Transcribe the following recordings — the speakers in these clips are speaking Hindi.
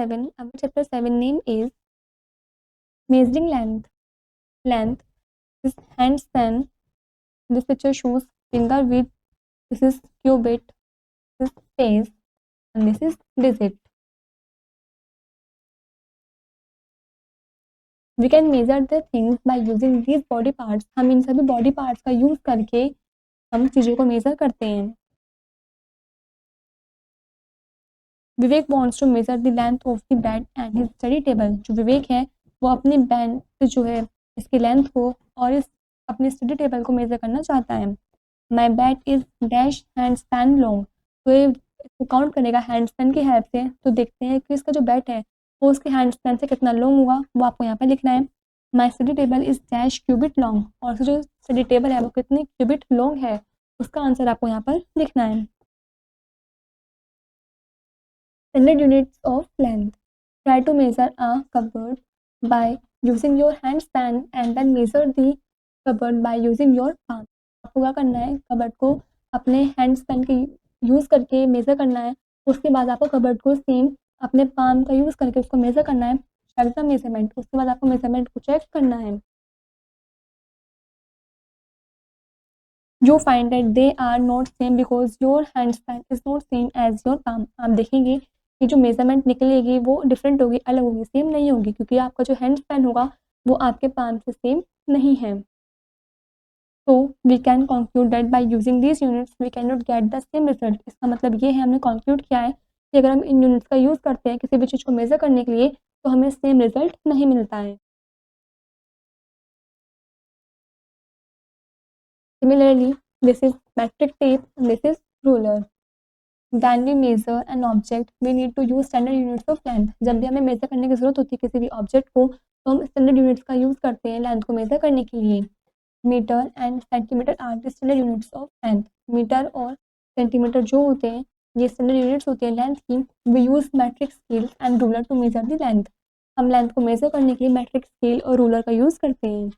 7. Our chapter 7 name is measuring length. Length. This is hand span. This picture shows finger width. This is cubit. This is space, and this is digit. We can measure the things by using these body parts. हम इन सभी बॉडी पार्ट्स का यूज करके हम चीज़ों को मेजर करते हैं. विवेक wants to measure the length of the bed and his study table. जो विवेक है वो अपनी बेड से जो है इसकी लेंथ को और इस अपनी स्टडी टेबल को मेजर करना चाहता है. My bed is dash handspan long. तो ये इसको काउंट करेगा हैंडस्पैन की हेल्प से. तो देखते हैं कि इसका जो बेड है वो उसके हैंडस्पैन से कितना लॉन्ग होगा, वो आपको यहाँ पे लिखना है. My study table is dash cubit long. और जो स्टडी टेबल है वो कितनी क्यूबिट लॉन्ग है उसका आंसर आपको यहाँ पर लिखना है. Standard units of length. Try to measure a cupboard by using your handspan and then measure the cupboard by using your palm. आपको क्या करना है, कबर्ड को अपने हैंडस्पैन के यूज़ करके मेज़र करना है. उसके बाद आपको कबर्ड को सेम अपने पाम का यूज़ करके उसको मेज़र करना है. Check the measurement. उसके बाद आपको मेजरमेंट को चेक करना है. You find that they are not same because your handspan is not same as your palm. आप देखेंगे कि जो मेजरमेंट निकलेगी वो डिफरेंट होगी, अलग होगी, सेम नहीं होगी, क्योंकि आपका जो हैंड स्पैन होगा वो आपके पाम से सेम नहीं है. तो we can conclude that by using this units we can not get the same result. इसका मतलब ये है, हमने कंक्लूड किया है कि अगर हम इन यूनिट्स का यूज़ करते हैं किसी भी चीज़ को मेज़र करने के लिए तो हमें सेम रिजल्ट नहीं मिलता है. Similarly this is metric tape, this is ruler. When we measure an object, we need to use standard units of length. जब भी हमें मेजर करने की ज़रूरत होती है किसी भी ऑब्जेक्ट को तो हम स्टैंडर्ड यूनिट्स का यूज़ करते हैं लेंथ को मेजर करने के लिए. Metre and centimetre are the standard units of length. Metre और सेंटीमीटर जो होते हैं ये स्टैंडर्ड यूनिट्स होती है लेंथ की. We use metric scale and ruler to measure the length. हम लेंथ को मेजर करने के लिए मैट्रिक स्केल और रूलर का यूज़ करते हैं.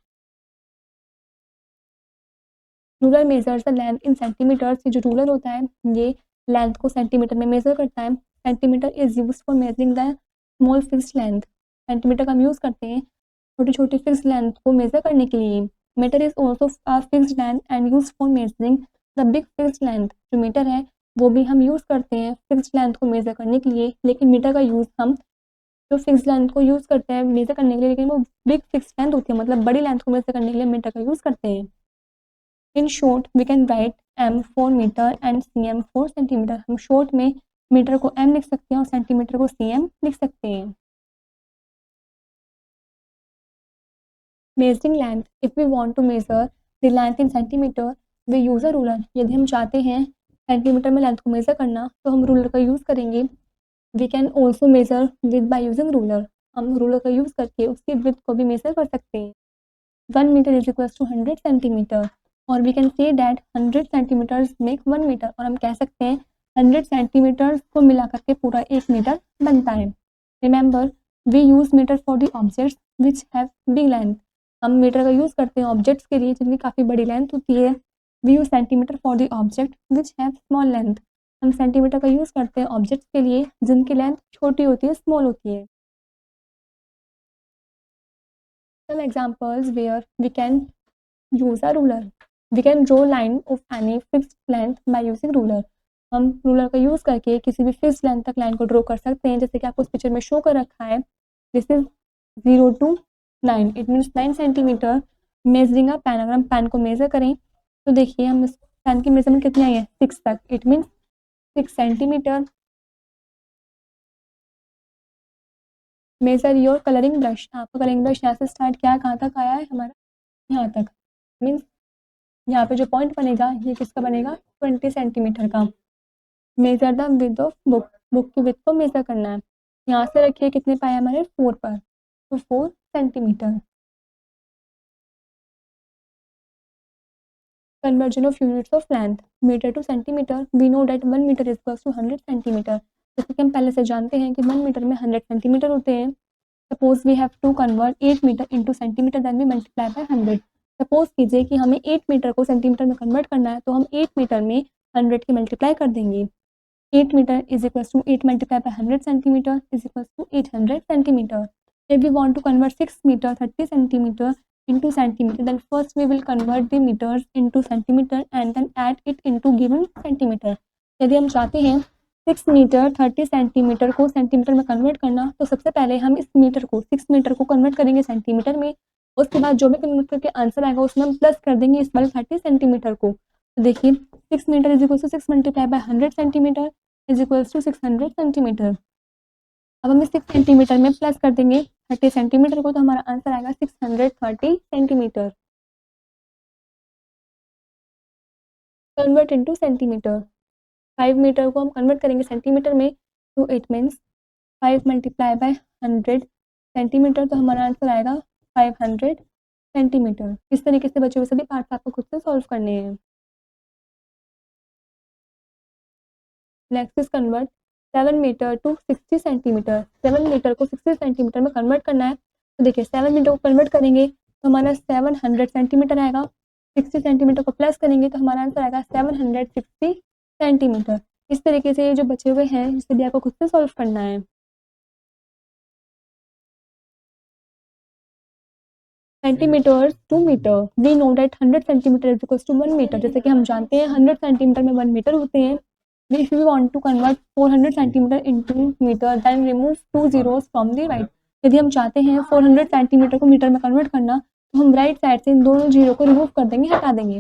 Ruler measures the length in centimetres. ये जो रूलर होता है ये लेंथ को सेंटीमीटर में मेजर करता है. Centimetre is use for measuring the small fixed length. Centimetre का हम यूज़ करते हैं छोटी छोटी फिक्स्ड लेंथ को मेजर करने के लिए. Metre is also a fixed length and use for measuring the big fixed length. जो मीटर है वो भी हम यूज़ करते हैं फिक्स्ड लेंथ को मेजर करने के लिए, लेकिन मीटर का यूज़ हम जो फिक्स्ड लेंथ को यूज़ करते हैं मेजर करने के लिए, लेकिन वो बिग फिक्स्ड लेंथ होती है, मतलब बड़ी लेंथ को मेजर करने के लिए मीटर का यूज़ करते हैं. In short we can write m for metre and cm for centimetre. हम शॉर्ट में मीटर को m लिख सकते हैं और सेंटीमीटर को cm लिख सकते हैं. Measuring length. If we want to measure the length in centimetre we use a ruler. यदि हम चाहते हैं सेंटीमीटर में लेंथ को मेजर करना तो हम रूलर का यूज़ करेंगे. We can also measure with by using ruler. हम रूलर का यूज़ करके उसकी विड्थ को भी मेजर कर सकते हैं. 1 metre is equal to 100 centimetre. और we can say that 100 centimetres make 1 metre. और हम कह सकते हैं 100 सेंटीमीटर्स को मिला करके पूरा 1 मीटर बनता है. Remember we use metre for the objects which have big length. हम मीटर का यूज़ करते हैं ऑब्जेक्ट्स के लिए जिनकी काफ़ी बड़ी लेंथ होती है. We use centimetre for the object which have small length. हम सेंटीमीटर का यूज़ करते हैं ऑब्जेक्ट्स के लिए जिनकी लेंथ छोटी होती है, स्मॉल होती है. Some examples where we can use a ruler. We can draw line of any fixed length by using ruler. हम रूलर का यूज़ करके किसी भी फिक्स्ड लेंथ तक लाइन को ड्रॉ कर सकते हैं, जैसे कि आपको इस पिक्चर में शो कर रखा है. This is 0 to 9. It means 9 centimetre. Measuring a pen. अगर हम पेन को मेजर करें तो देखिए हम इस पेन की मेजरमेंट कितनी आई है 6 तक. It means 6 centimetre. Major your colouring brush. आपका कलरिंग ब्रश यहाँ से स्टार्ट किया है, कहाँ तक आया है हमारा, यहाँ तक. मीन्स यहाँ पे जो पॉइंट बनेगा ये किसका बनेगा 20 सेंटीमीटर का. Measure the width of book. Book की विड्थ को मेजर करना है. यहाँ से रखिए कितने पाए हमारे 4 पर, तो 4 centimetre. Conversion of units of length. Metre to centimetre. We know that 1 metre is equal to 100 centimetre. जैसे कि हम पहले से जानते हैं कि 1 मीटर में 100 सेंटीमीटर होते हैं. Suppose we have to convert 8 metre into centimetre, then we multiply by 100. Suppose कीजिए कि हमें 8 मीटर को सेंटीमीटर में कन्वर्ट करना है तो हम 8 मीटर में 100 की मल्टीप्लाई कर देंगे. 8 meter is equals to 8 multiplied by 100 centimeter is equals to 800 centimeter. If we want to convert 6 meter 30 centimeter into centimeter, then first we will convert the meters into centimeter and then add it into given centimeter. यदि हम चाहते हैं 6 मीटर 30 सेंटीमीटर को सेंटीमीटर में कन्वर्ट करना, तो सबसे पहले हम इस मीटर को 6 मीटर को कन्वर्ट करेंगे सेंटीमीटर में, उसके बाद जो भी कन्वर्ट करके आंसर आएगा उसमें हम प्लस कर देंगे इस वाले 30 सेंटीमीटर को। तो देखिए 6 metre is equal to 6 multiply by 100 centimetre is equals to 600 centimetre. अब हम इस 6 सेंटीमीटर में प्लस कर देंगे 30 सेंटीमीटर को, तो हमारा आंसर आएगा 630 centimetre. Convert into centimetre, 5 metre को हम कन्वर्ट करेंगे सेंटीमीटर में, तो it means 5 multiply by 100 centimetre, तो हमारा आंसर आएगा 500 सेंटीमीटर। इस तरीके से बचे हुए सभी पार्ट्स आपको खुद से सॉल्व करने हैं। Next is convert 7 metre to 60 centimetre. 7 metre को 60 सेंटीमीटर में कन्वर्ट करना है, तो देखिए 7 मीटर को कन्वर्ट करेंगे तो हमारा 700 सेंटीमीटर आएगा, 60 सेंटीमीटर को प्लस करेंगे तो हमारा आंसर आएगा 760 सेंटीमीटर। इस तरीके से जो बचे हुए हैं जिससे भी आपको खुद से सॉल्व करना है। Centimetre to metre, we know that 100 centimetre is equals to 1 metre. जैसे कि हम जानते हैं 100 सेंटीमीटर में 1 मीटर होते हैं। If we want to convert 400 centimetre into metre, then remove 2 zeros from the right। यदि हम चाहते हैं 400 सेंटीमीटर को मीटर में कन्वर्ट करना, तो हम राइट साइड से इन दोनों जीरो को रिमूव कर देंगे, हटा देंगे।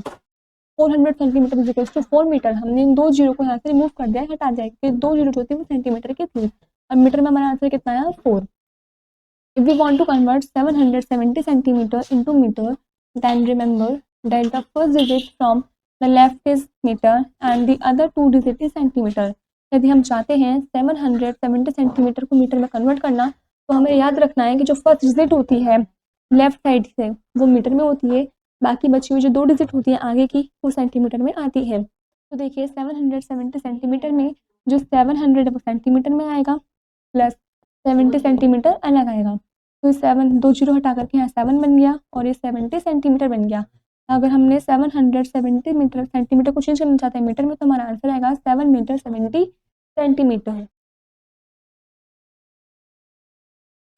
400 centimetre is equals to 4 metre, हमने इन 2 जीरो को यहाँ से रिमूव कर दिया, हटा दिया, क्योंकि 2 जीरो जो थी वो सेंटीमीटर की थी। अब मीटर में हमारा आंसर कितना है 4। If we want to convert 770 centimetre into metre, then remember that the first digit from the left is metre and the other 2 digit is centimetre. यदि हम चाहते हैं 770 सेंटीमीटर को मीटर में कन्वर्ट करना, तो हमें याद रखना है कि जो फर्स्ट डिजिट होती है लेफ्ट साइड से वो मीटर में होती है, बाकी बची हुई जो 2 डिजिट होती है आगे की वो सेंटीमीटर में आती है। तो देखिए 770 सेंटीमीटर में जो 700 है वो सेंटीमीटर में आएगा, प्लस 70 सेंटीमीटर अलग आएगा, तो 7 2 जीरो हटा करके यहाँ 7 बन गया और ये 70 सेंटीमीटर बन गया। अगर हमने 770 मीटर सेंटीमीटर को चेंज करना चाहते हैं मीटर में, तो हमारा आंसर आएगा 7 मीटर 70 सेंटीमीटर।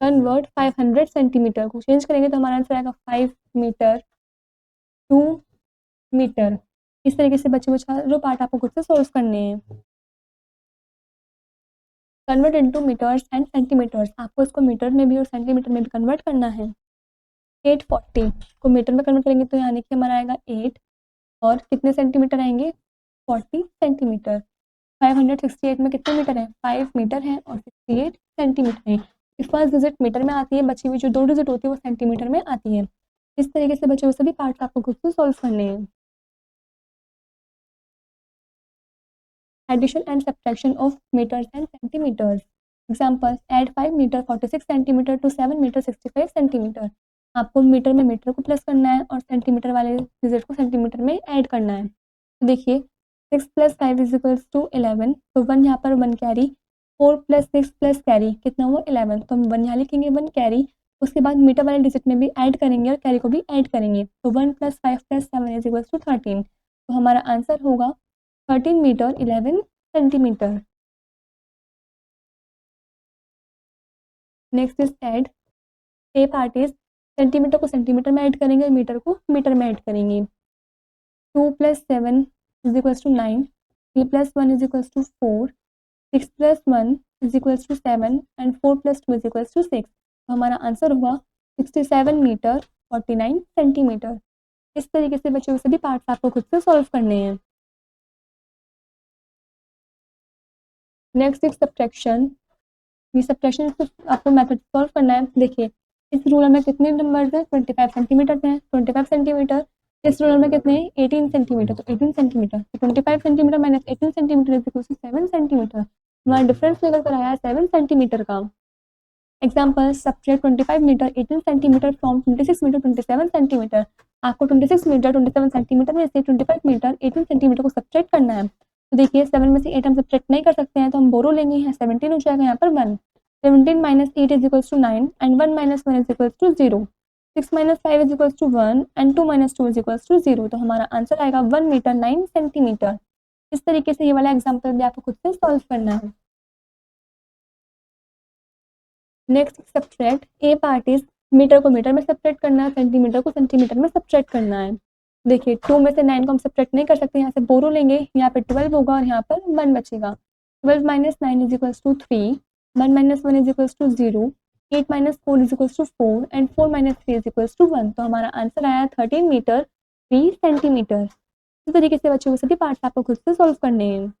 कन्वर्ट 500 सेंटीमीटर को चेंज करेंगे तो हमारा आंसर आएगा 5 मीटर 2 मीटर। इस तरीके से बचे हुए चारों पार्ट आपको खुद से सोल्व करने हैं। Convert into metres and centimetres, आपको इसको मीटर में भी और सेंटीमीटर में भी कन्वर्ट करना है। 840 को मीटर में कन्वर्ट करेंगे तो यानी कि हमारा आएगा 8 और कितने सेंटीमीटर आएंगे 40 सेंटीमीटर। 568 में कितने मीटर है 5 मीटर है और 68 सेंटीमीटर है। फर्स्ट डिजिट मीटर में आती है, बची हुई जो 2 डिजिट होती है वो सेंटीमीटर में आती है। इस तरीके से बचे हुए सभी पार्ट्स आपको खुद से सॉल्व करने हैं। Addition and subtraction of metres and centimetres. Examples, add 5 metre 46 centimetre to 7 metre 65 centimetre. आपको मीटर में मीटर को प्लस करना है और सेंटीमीटर वाले डिजिट को सेंटीमीटर में ऐड करना है। तो देखिए 6 + 5 इज इक्वल्स टू 11, तो 1 यहाँ पर 1 कैरी, 4 + 6 + कैरी कितना हुआ 11, तो हम 1 यहाँ लिखेंगे 1 कैरी, उसके बाद मीटर वाले डिजिट में भी ऐड करेंगे और कैरी को भी ऐड करेंगे, तो 1 + 5 + 7 इज इक्वल्स टू 13, तो हमारा आंसर होगा 13 metre 11 centimetre. Next is add, A part is centimetre को सेंटीमीटर में ऐड करेंगे और मीटर को मीटर में ऐड करेंगे। 2 + 7 is equals to 9, 3 + 1 is equals to 4, 6 + 1 is equals to 7 and 4 + 2 is equals to 6, तो हमारा आंसर होगा 67 मीटर 49 सेंटीमीटर। इस तरीके से बचे हुए सभी पार्ट्स आपको खुद से सॉल्व करने हैं। Next is subtraction. ये सब्ट्रैक्शन आपको मेथड सॉल्व करना है। देखिए इस रूलर में कितने नंबर्स हैं 25 सेंटीमीटर हैं, 25 सेंटीमीटर। इस रूलर में कितने 18 सेंटीमीटर, तो 18 सेंटीमीटर, तो 25 centimetre minus 18 centimetre is equal to 7 centimetre. हमारा डिफरेंस निकल कर आया 7 सेंटीमीटर का। Example, subtract 25 metre 18 centimetre from 26 metre 27 centimetre. आपको 26 मीटर 27 सेंटीमीटर में से 25 मीटर 18 सेंटीमीटर को सब्ट्रैक्ट करना है। तो देखिए 7 में से 8 हम सब्ट्रैक्ट नहीं कर सकते हैं, तो हम बोरो लेंगे, यहाँ 17 हो जाएगा, यहाँ पर 1। 17 - 8 is equals to 9 and 1 - 1 is equals to 0। 6 - 5 is equals to 1 and 2 - 2 is equals to 0, तो हमारा आंसर आएगा 1 मीटर 9 सेंटीमीटर। इस तरीके से ये वाला एग्जाम्पल भी आपको खुद से सॉल्व करना है। Next subtract, A part is, metre को मीटर में सब्ट्रैक्ट करना है, सेंटीमीटर को सेंटीमीटर में सब्ट्रैक्ट करना है। देखिए 2 में से 9 को हम सब्ट्रैक्ट नहीं कर सकते, यहाँ से बोरो लेंगे, यहाँ पे 12 होगा और यहाँ पर 1 बचेगा। 12 minus 9 is equals to 3, 1 minus 1 is equals to 0, 8 minus 4 is equals to 4 and 4 minus 3 is equals to 1। तो हमारा आंसर आया 13 मीटर 3 सेंटीमीटर। इस तरीके से बच्चों को सभी पार्ट्स आपको खुद से सॉल्व करने हैं।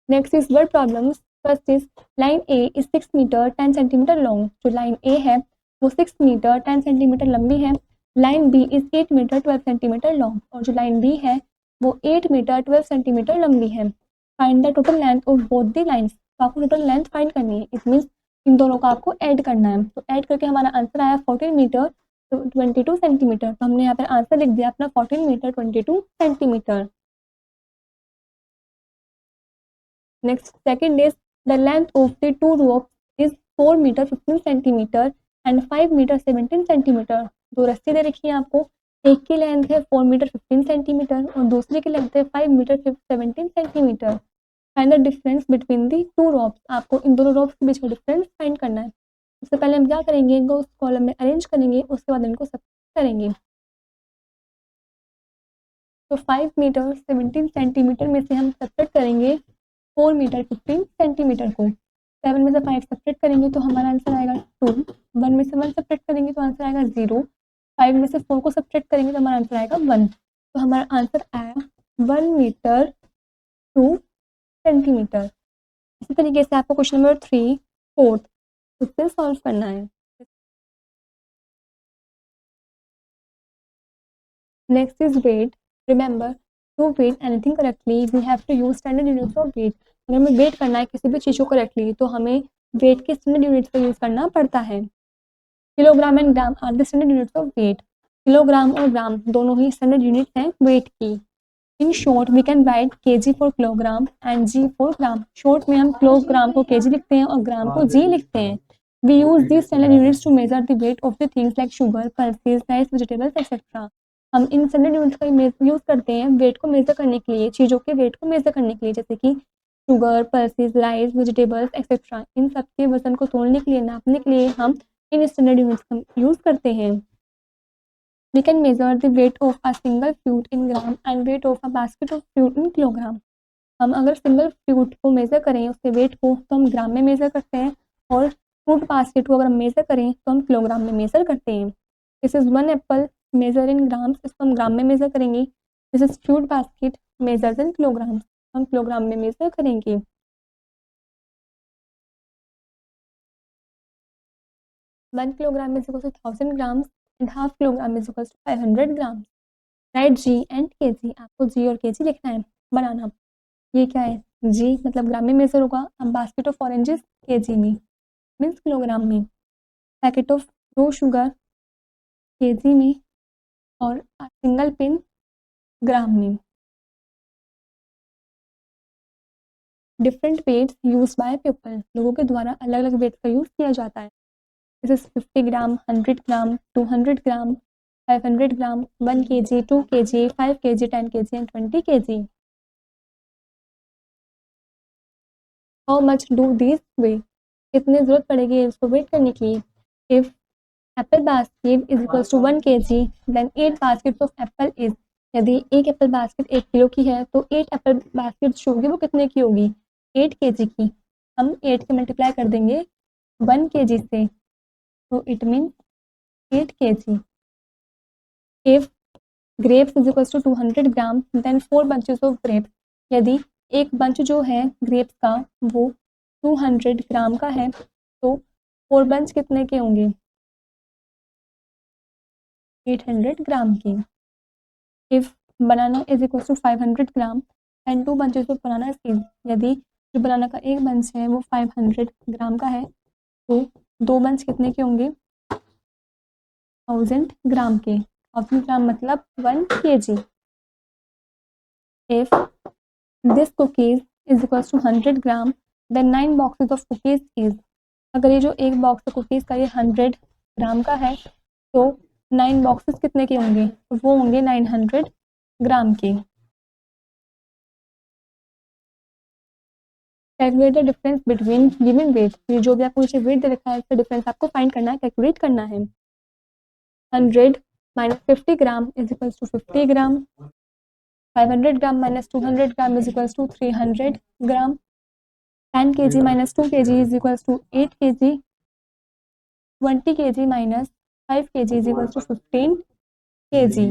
Next is word problems. First is line A is 6 metre 10 centimetre long. जो लाइन ए है वो 6 मीटर 10 सेंटीमीटर लंबी है। Line B is 8 metre 12 centimetre long, और जो लाइन बी है वो 8 मीटर 12 सेंटीमीटर लंबी है। Find the total length of both the lines. तो आपको टोटल लेंथ फाइंड करनी है, इट मीन्स इन दोनों का आपको ऐड करना है। तो ऐड करके हमारा आंसर आया 14 मीटर 22 सेंटीमीटर। तो हमने यहाँ पर आंसर लिख दिया अपना 14 metre 22 centimetre. Next, second is the length of the two ropes is 4 meter 15 centimeter and 5 meter 17 centimeter। दो रस्सी दे रखी है आपको, एक की लेंथ है 4 मीटर 15 सेंटीमीटर और दूसरे की लेंथ है 5 metre 17 centimetre. Find the difference between the two ropes. आपको इन दोनों रोप्स के बीच का डिफरेंस फाइंड करना है। सबसे पहले हम क्या करेंगे, इनको उस कॉलम में अरेंज करेंगे, उसके बाद इनको सब्ट्रैक्ट करेंगे। तो 5 मीटर 17 सेंटीमीटर में से हम सब्ट्रैक्ट करेंगे 4 मीटर 15 सेंटीमीटर को। 7 में से 5 सब्ट्रैक्ट करेंगे तो हमारा आंसर आएगा 2। 1 में से 1 सब्ट्रैक्ट करेंगे तो आंसर आएगा 0। 5 में से 4 को सब्ट्रैक्ट करेंगे तो हमारा आंसर आएगा 1। तो हमारा आंसर आया 1 मीटर 2 सेंटीमीटर। इसी तरीके से आपको क्वेश्चन नंबर 3 4th उससे सॉल्व करना है। Next is weight. Remember, to weigh anything correctly we have to use standard units of weight. अगर हमें वेट करना है किसी भी चीज़ को करेक्टली तो हमें वेट के स्टैंडर्ड यूनिट्स का यूज़ करना पड़ता है। Kilogram and gram are the standard units of weight. Kilogram और ग्राम दोनों ही स्टैंडर्ड यूनिट्स हैं वेट की। In short we can write KG for kilogram and G for gram. Short में हम किलोग्राम को केजी लिखते हैं और ग्राम को जी लिखते हैं। We use this standard units to measure the weight of the things like sugar, pulses, rice, vegetables etcetera. हम इन स्टैंडर्ड यूनिट्स का यूज़ करते हैं वेट को मेजर करने के लिए, चीज़ों के वेट को मेजर करने के लिए, जैसे कि sugar, pulses, rice, vegetables etcetera. इन सब के वजन को तोलने के लिए, नापने के लिए हम इन स्टैंडर्ड यूनिट्स का यूज़ करते हैं। We can measure the weight of a single fruit in gram and weight of a basket of fruit in kilogram। हम अगर सिंगल फ्रूट को मेज़र करें उसके वेट को तो हम ग्राम में मेज़र करते हैं, और फ्रूट बास्केट को अगर हम मेज़र करें तो हम किलोग्राम में मेज़र करते हैं। This is 1 apple measure in grams, इसको हम ग्राम में मेज़र करेंगे। This is fruit basket measures in kilograms, हम किलोग्राम में मेज़र करेंगे। One kilogram is equal to 1000 grams and half kilogram is equal to 500 grams. Write G and K G. आपको जी और के जी लिखना है, बनाना। ये क्या है, जी मतलब ग्राम में मेज़र होगा। अब basket of oranges K G में मीन्स किलोग्राम में। Packet of raw sugar K G में, और सिंगल पिन ग्राम में। Different weights use by people. लोगों के द्वारा अलग अलग वेट्स का यूज़ किया जाता है। This is 50 gram, 100 gram, 200 gram, 500 gram, 1 kg, 2 kg, 5 kg, 10 kg and 20 kg। How much do this weigh. कितनी ज़रूरत पड़ेगी इसको वेट करने की। If apple basket is equals to 1 kg then 8 baskets of apple is. यदि एक एप्पल बास्केट 1 किलो की है तो 8 एप्पल बास्केट जो होगी वो कितने की होगी, 8 kg की। हम 8 के मल्टीप्लाई कर देंगे 1 kg से, तो it means 8 kg। If grapes is equals to 200 gram then 4 bunches of grapes. यदि एक बंच जो है ग्रेप्स का वो 200 ग्राम का है तो 4 बंच कितने के होंगे, 800 ग्राम की। If banana is equal to 500 gram and 2 bunches of banana seeds. यदि जो बनाना का एक बंच है वो 500 ग्राम का है तो 2 बंच कितने के होंगे, 1000 ग्राम के। 1000 ग्राम मतलब 1 kg। If this cookies is equal to 100 gram then 9 boxes of cookies is. अगर ये जो एक बॉक्स कुकीज़ का ये 100 ग्राम का है तो 9 बॉक्सेस कितने के होंगे? वो होंगे 900 ग्राम के। Calculate the difference between given weight, ये जो भी आपको नीचे वेट दे रखा है इसका डिफरेंस आपको फाइंड करना है, कैलकुलेट करना है। 100 minus 50 gram is equals to 50 gram. 500 gram minus 200 gram is equals to 300 gram. 10 kg minus 2 kg is equals to 8 kg. 20 kg minus 5 kg is equals to 15 kg.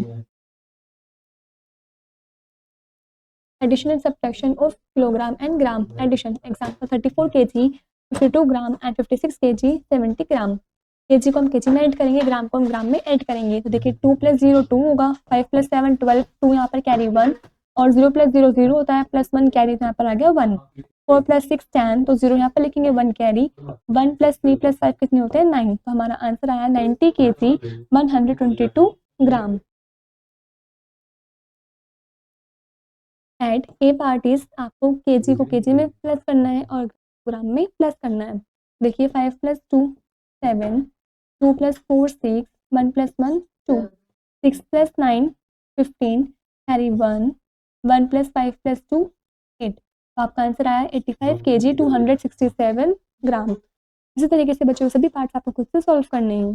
Addition and subtraction of kilogram and gram. Addition, example 34 kg, 52 gram and 56 kg, 70 gram. kg को हम kg में ऐड करेंगे, ग्राम को हम ग्राम में ऐड करेंगे। तो देखिए 2 + 0 2 होगा, 5 + 7 12, 2 यहाँ पर कैरी 1 और 0 + 0 0 होता है, +1 कैरी, तो यहाँ पर आ गया 1। 4 + 6 10, तो 0 यहाँ पर लिखेंगे, 1 कैरी। 1 + 3 + 5 कितने होते हैं? 9। तो हमारा आंसर आया 90 kg 122 gram. At A part is, आपको केजी को केजी में प्लस करना है और ग्राम में प्लस करना है। देखिए 5 + 2 7, 2 + 4 6, 1 + 1 2, 6 + 9 15, कैरी 1, 1 + 5 + 2 8। तो आपका आंसर आया 85 kg 267 ग्राम। इसी तरीके से बच्चों सभी पार्ट्स आपको खुद से सॉल्व करने हैं।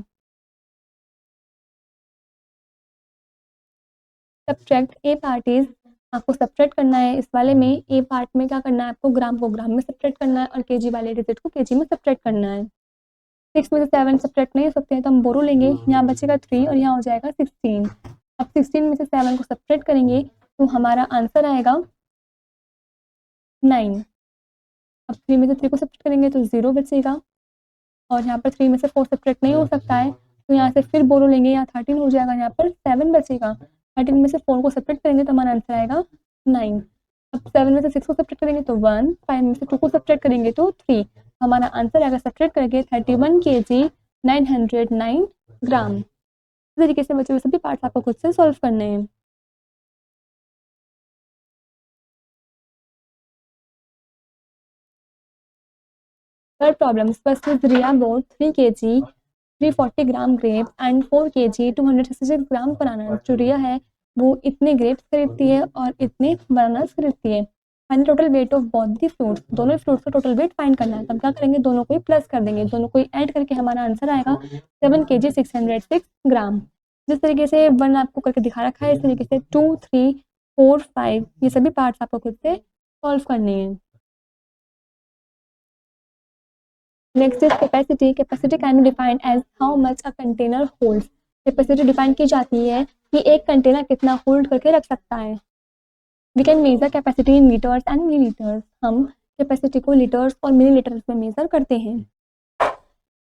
सब्ट्रैक्ट ए पार्ट इज, आपको सब्ट्रैक्ट करना है इस वाले में। ए पार्ट में क्या करना है आपको? ग्राम को ग्राम में सब्ट्रैक्ट करना है और केजी वाले डिजिट को केजी में सब्ट्रैक्ट करना है। 6 में से 7 सब्ट्रैक्ट नहीं हो सकते हैं तो हम बोरो लेंगे, यहाँ बचेगा 3 और यहाँ हो जाएगा 16। अब 16 में से 7 को सब्ट्रैक्ट करेंगे तो हमारा आंसर आएगा 9। अब 3 में से 3 को सब्ट्रैक्ट करेंगे तो 0 बचेगा और यहाँ पर 3 में से 4 सब्ट्रैक्ट नहीं हो सकता है तो यहाँ से फिर बोरो लेंगे, यहाँ 13 हो जाएगा, यहाँ पर 7 बचेगा। 13 में से 4 को सब्ट्रैक्ट करेंगे तो हमारा आंसर आएगा 9। अब 7 में से 6 को सब्ट्रैक्ट करेंगे तो 1, 5 में से 2 को सब्ट्रैक्ट करेंगे तो 3। हमारा आंसर आएगा सब्ट्रैक्ट करके 31 kg 909 ग्राम। इस तरीके से बच्चों सभी पार्ट्स आपको खुद से सॉल्व करने हैं। Third problem, first is Riya bought 3 kg 340 gram grape and 4 kg 266 gram banana. जो रिया है वो इतने ग्रेप्स खरीदती है और इतने बनानास खरीदती है। Find total weight of both the fruits, दोनों फ्रूट्स का टोटल वेट फाइंड करना है। तब क्या करेंगे? दोनों को ही प्लस कर देंगे, दोनों को ही ऐड करके हमारा आंसर आएगा 7 kg 606 ग्राम। जिस तरीके से 1 आपको करके दिखा रखा है इस तरीके से 2 3 4 5 ये सभी पार्ट्स आपको खुद से सॉल्व करने हैं। Next is capacity. Capacity can be defined as how much a container holds. Capacity define की जाती है कि एक कंटेनर कितना होल्ड करके रख सकता है। We can measure capacity in litres and millilitres. हम कैपेसिटी को लीटर्स और मिलीलीटर्स में मेजर करते हैं।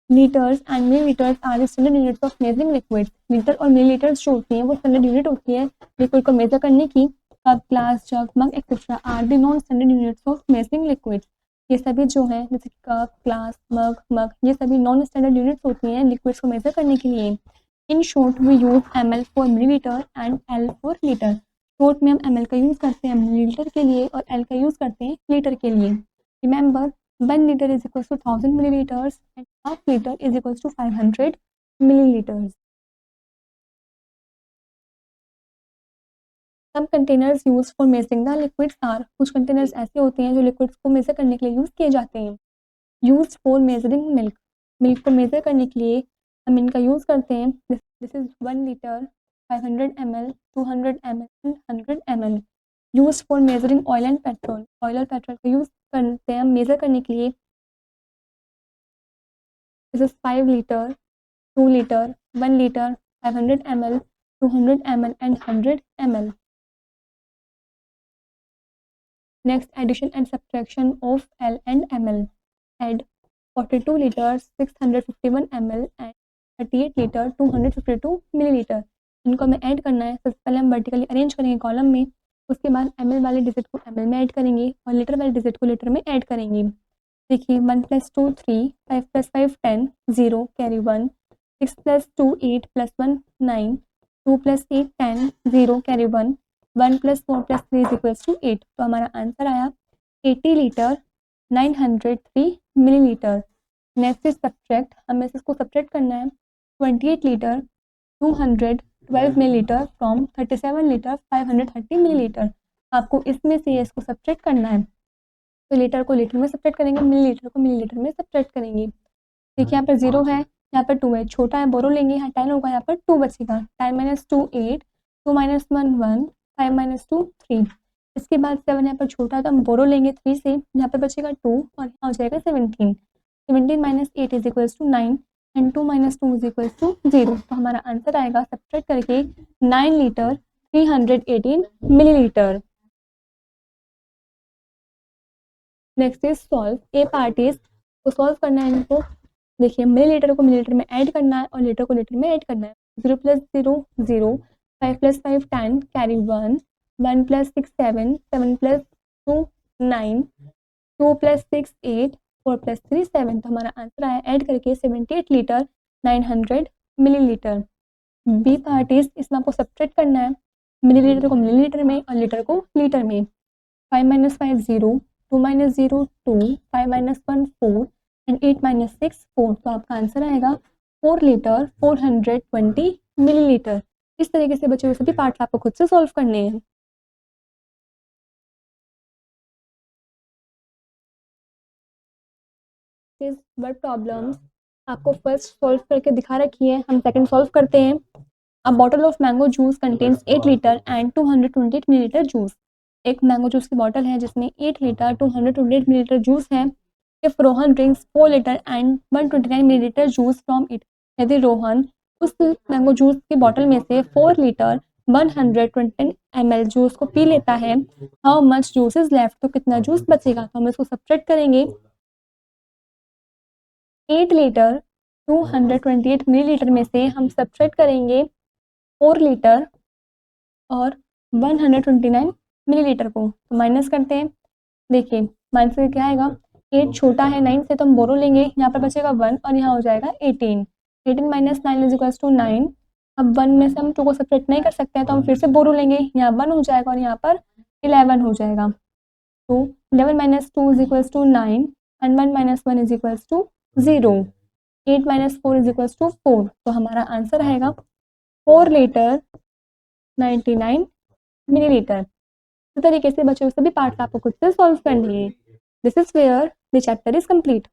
Litres and millilitres are the standard units of measuring liquids. Litre और मिलीलीटर्स जो होती हैं वो स्टैंडर्ड यूनिट होती है लिक्विड को मेजर करने की। Cup, glass, jug, mug etcetera are the non standard units of measuring liquids. ये सभी जो है जैसे कप, ग्लास, मग ये सभी नॉन स्टैंडर्ड यूनिट्स होती हैं लिक्विड्स को मेजर करने के लिए। In short we use ml for millilitre and L for litre. Short में हम ml का यूज़ करते हैं मिलीलीटर के लिए और L का यूज़ करते हैं लीटर के लिए। Remember 1 liter is equals to 1000 milliliters and half liter is equals to 500 milliliters. Some containers used for measuring the liquids are, कुछ कंटेनर्स ऐसे होते हैं जो लिक्विड्स को मेजर करने के लिए यूज़ किए जाते हैं। Used for measuring milk, milk को मेजर करने के लिए हम इनका यूज़ करते हैं। This is 1 liter 500 ml 200 ml 100 ml। Used for measuring oil and petrol, oil और पेट्रोल का यूज़ करते हैं मेजर करने के लिए। This is 5 liter 2 liter 1 liter 500 ml 200 ml and 100 ml। Next, addition and subtraction of L and ml. Add 42 liters 651 ml and 38 liter 252 milliliter। इनको हमें ऐड करना है। सबसे पहले हम वर्टिकली अरेंज करेंगे कॉलम में, उसके बाद ml वाले डिजिट को ml में ऐड करेंगे और लीटर वाले डिजिट को लीटर में ऐड करेंगे। देखिए 1 + 2 3, 5 + 5 10, 0 carry 1, 6 + 2 8 + 1 9, 2 + 8 10, 0 carry 1, 1 + 4 + 3 is equals to 8। तो हमारा आंसर आया 80 litre 903 millilitre. Next is subtract, हमें इसको सब्ट्रैक्ट करना है। 28 litre 212 millilitre from 37 litre 530 millilitre. आपको इसमें से इसको सब्ट्रैक्ट करना है, तो लीटर को लीटर में सब्ट्रैक्ट करेंगे, मिलीलीटर को मिलीलीटर में सब्ट्रैक्ट करेंगे। देखिए यहाँ पर 0 है, यहाँ पर 2 है, छोटा है बोरो लेंगे, यहाँ 10 होगा, यहाँ पर 2 बचेगा। 10 माइनस 2 8, 2 माइनस 1 1, 5 माइनस 2 3। इसके बाद 7 यहाँ पर छोटा है तो हम बोरो लेंगे 3 से, यहाँ पर बचेगा 2 और यहाँ हो जाएगा 17। 17 minus 8 is equals to 9 and 2 minus 2 is equals to 0। तो हमारा आंसर आएगा सब्ट्रैक्ट करके 9 litre 318 millilitre. Next is solve. A part is, तो सॉल्व करना है इनको। देखिए मिलीलीटर को मिलीलीटर में ऐड करना है और लीटर को लीटर में ऐड करना है। 0 plus 0 0, 5 plus 5 10, carry 1, 1 plus 6 7, 7 plus 2 9, 2 plus 6 8, 4 plus 3 7। तो हमारा आंसर आया ऐड करके 78 litre 900 millilitre. B part is, इसमें आपको सब्ट्रैक्ट करना है मिलीलीटर को मिलीलीटर में और लीटर को लीटर में। 5 minus 5 0, 2 minus 0 2, 5 minus 1 4 and 8 minus 6 4। तो आपका आंसर आएगा 4 लीटर 420 मिलीलीटर। इस तरीके से बचे हुए सभी पार्ट्स आपको खुद से सॉल्व करने हैं। वर्ड प्रॉब्लम्स आपको फर्स्ट सॉल्व करके दिखा रखी है, हम सेकंड सॉल्व करते हैं। अ bottle of mango juice contains 8 litre and 228 millilitre juice. एक मैंगो जूस की बॉटल है जिसमें 8 लीटर 228 मिलीलीटर जूस है। If Rohan drinks 4 litre and 129 millilitre juice from it. यदि रोहन उस मैंगो जूस की बॉटल में से 4 लीटर 120 ml जूस को पी लेता है, how much juice is left. तो कितना जूस बचेगा। तो हम इसको सब्ट्रैक्ट करेंगे। 8 लीटर 228 मिलीलीटर में से हम सब्ट्रैक्ट करेंगे 4 लीटर और 129 मिलीलीटर को, तो माइनस करते हैं। देखिए माइनस में क्या आएगा, 8 छोटा है 9 से तो हम बोरो लेंगे, यहाँ पर बचेगा 1 और यहाँ हो जाएगा 18। 18 माइनस 9 इज इक्वल्स टू 9। अब 1 में से हम 2 को सब्ट्रैक्ट नहीं कर सकते हैं तो हम फिर से बोरो लेंगे, यहाँ 1 हो जाएगा और यहाँ पर 11 हो जाएगा। तो 11 minus 2 is equals to 9 and 1 minus 1 is equals to 0। 8 minus 4 is equals to 4। तो हमारा आंसर आएगा 4 लीटर 99 मिलीलीटर। इस तरीके से बचे हुए सभी पार्ट्स आपको खुद से सॉल्व करनी है। This is where the chapter is complete.